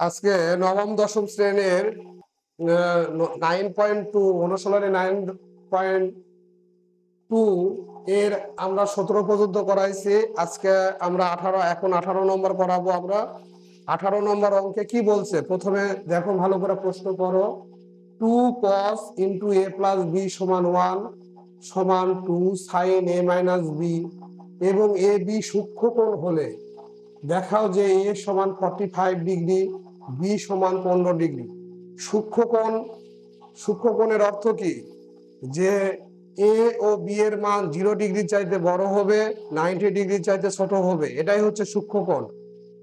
আজকে নবম দশম শ্রেণীর 9.2 অনুশীলনী 9.2 এর আমরা 17 পর্যন্ত করাইছি। আজকে আমরা 18 নম্বর করাবো। আমরা 18 নম্বর অঙ্কে কি বলছে প্রথমে দেখো, ভালো করে প্রশ্ন করো। 2 cos into a plus b সমান 1 সমান 2 sin a minus b এবং এ বি সূক্ষ্মকোণ হলে দেখাও যে এ সমান 45 ডিগ্রি, বি সমান 15 ডিগ্রি। সূক্ষ্মকোণের অর্থ কি? যে এ ও বি এর মান 0 ডিগ্রি চাইতে বড় হবে, 90 ডিগ্রি চাইতে ছোট হবে, এটাই হচ্ছে সূক্ষ্মকোণ।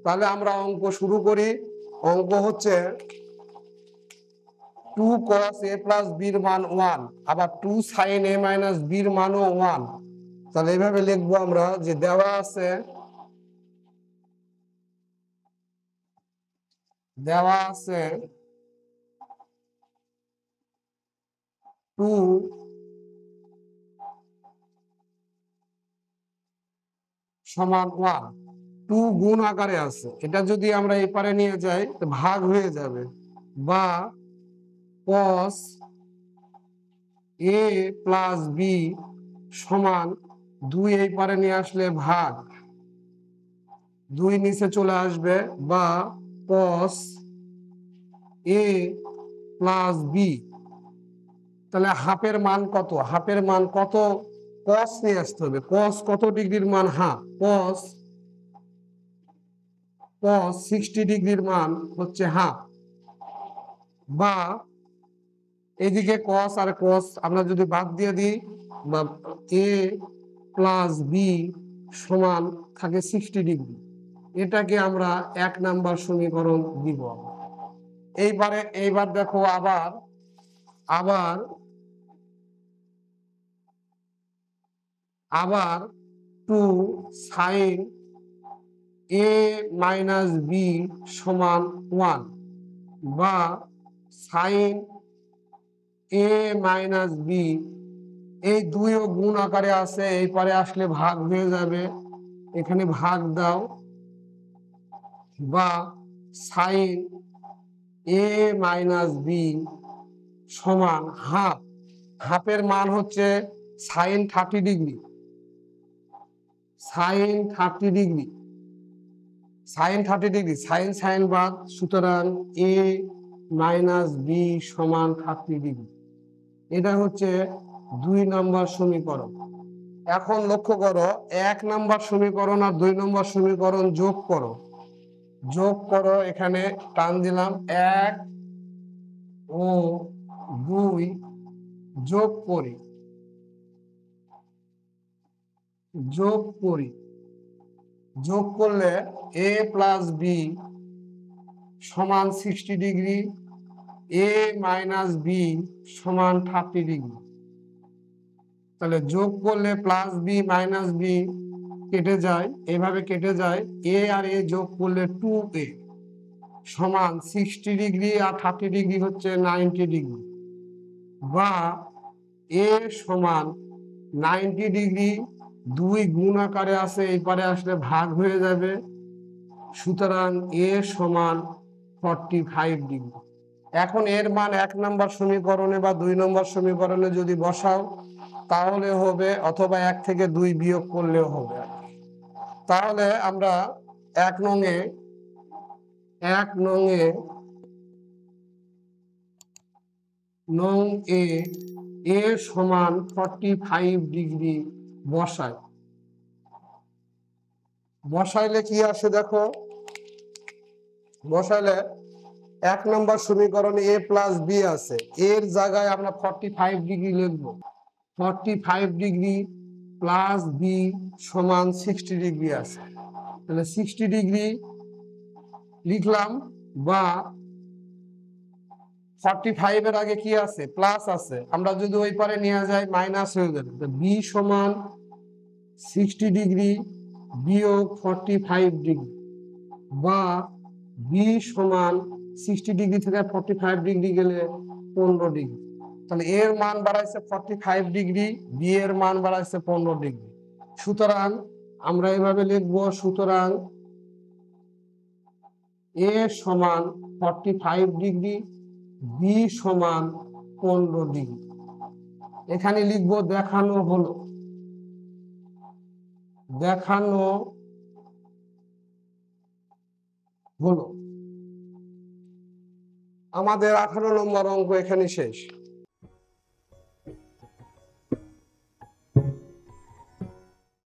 তাহলে আমরা অঙ্ক শুরু করি। অঙ্ক হচ্ছে 2 cos a plus b এর মান 1, আবার 2 sin a minus b এর মানও 1। তাহলে এইভাবে লিখবো আমরা যে দেওয়া আছে 2 সমান 1, 2 গুণ আকারে আছে। এটা যদি আমরা এই পারে নিয়ে যাই তো ভাগ হয়ে যাবে, বা cos a প্লাস b সমান 2 এই পারে নিয়ে আসলে ভাগ, 2 নিচে চলে আসবে, বা cos a প্লাস b। তাহলে হাফের মান কত? হাফের মান কত? cos নিয়ে আসতে হবে। cos কত ডিগ্রির মান? হাফ। cos 60 ডিগ্রির মান হচ্ছে হাফ। বা এদিকে cos আর cos আমরা যদি বাদ দিয়ে দিই, বা a প্লাস বি সমান থাকে 60 ডিগ্রি, এটাকে আমরা 1 নাম্বার সমীকরণ দিব। এইবার দেখো, আবার 2 sin a মাইনাস বি সমান 1, বা sin a মাইনাস বি, এই দুইও গুণ আকারে আছে, এই পারে আসলে ভাগ হয়ে যাবে, এখানে ভাগ দাও, বা sin a মাইনাস বি সমান হাফ। হাফের মান হচ্ছে sin 30 degree, sin 30 degree, sin বাদ, সুতরাং a মাইনাস বি সমান 30 ডিগ্রি। এটা হচ্ছে 2 নম্বর সমীকরণ। এখন লক্ষ্য করো, 1 নম্বর সমীকরণ আর 2 নম্বর সমীকরণ যোগ করো। এখানে টান দিলাম, 1 ও 2 যোগ করলে a প্লাস বি সমান 60 ডিগ্রি, a মাইনাস বি সমান 30 ডিগ্রি। তাহলে যোগ করলে প্লাস বি মাইনাস বি কেটে যায়, এভাবে কেটে যায়। এ আর এ যোগ করলে 2a সমান 60 ডিগ্রি, আর 30 ডিগ্রি হচ্ছে 90 ডিগ্রি, বা এ সমান 90 ডিগ্রি, 2 গুণ আকারে আছে, এই পারে আসলে ভাগ হয়ে যাবে, সুতরাং এ সমান 45 ডিগ্রি। এখন এর মান 1 নম্বর সমীকরণে বা 2 নম্বর সমীকরণে যদি বসাও তাহলে হবে, অথবা 1 থেকে 2 বিয়োগ করলেও হবে। তাহলে আমরা 1 নং এ সমান 45 ডিগ্রি বসাইলে কি আসে দেখো। বসাইলে 1 নম্বর সমীকরণে a প্লাস বি আছে, এর জায়গায় আমরা 45 ডিগ্রি লিখবো। 45 ডিগ্রি প্লাস বি সমান 60 ডিগ্রি আছে, তাহলে 60 ডিগ্রি লিখলাম, বা 45 এর আগে কি আছে? প্লাস আছে, আমরা যদি ওই পারে নিয়ে যাই মাইনাস হয়ে যাবে। বি সমান 60 ডিগ্রি বিয়োগ 45 ডিগ্রি, বা বি সমান 60 ডিগ্রি থেকে 45 ডিগ্রি গেলে 15 ডিগ্রি। তাহলে এর মান বাড়াইছে 45 ডিগ্রি, বি এর মান বাড়াইছে 15 ডিগ্রি। সুতরাং আমরা এভাবে লিখবো, সুতরাং এ সমান 45 ডিগ্রি, বি সমান 15 ডিগ্রি। এখানে লিখবো দেখানো হলো, দেখানো হলো। আমাদের 18 নম্বর অঙ্ক এখানে শেষ।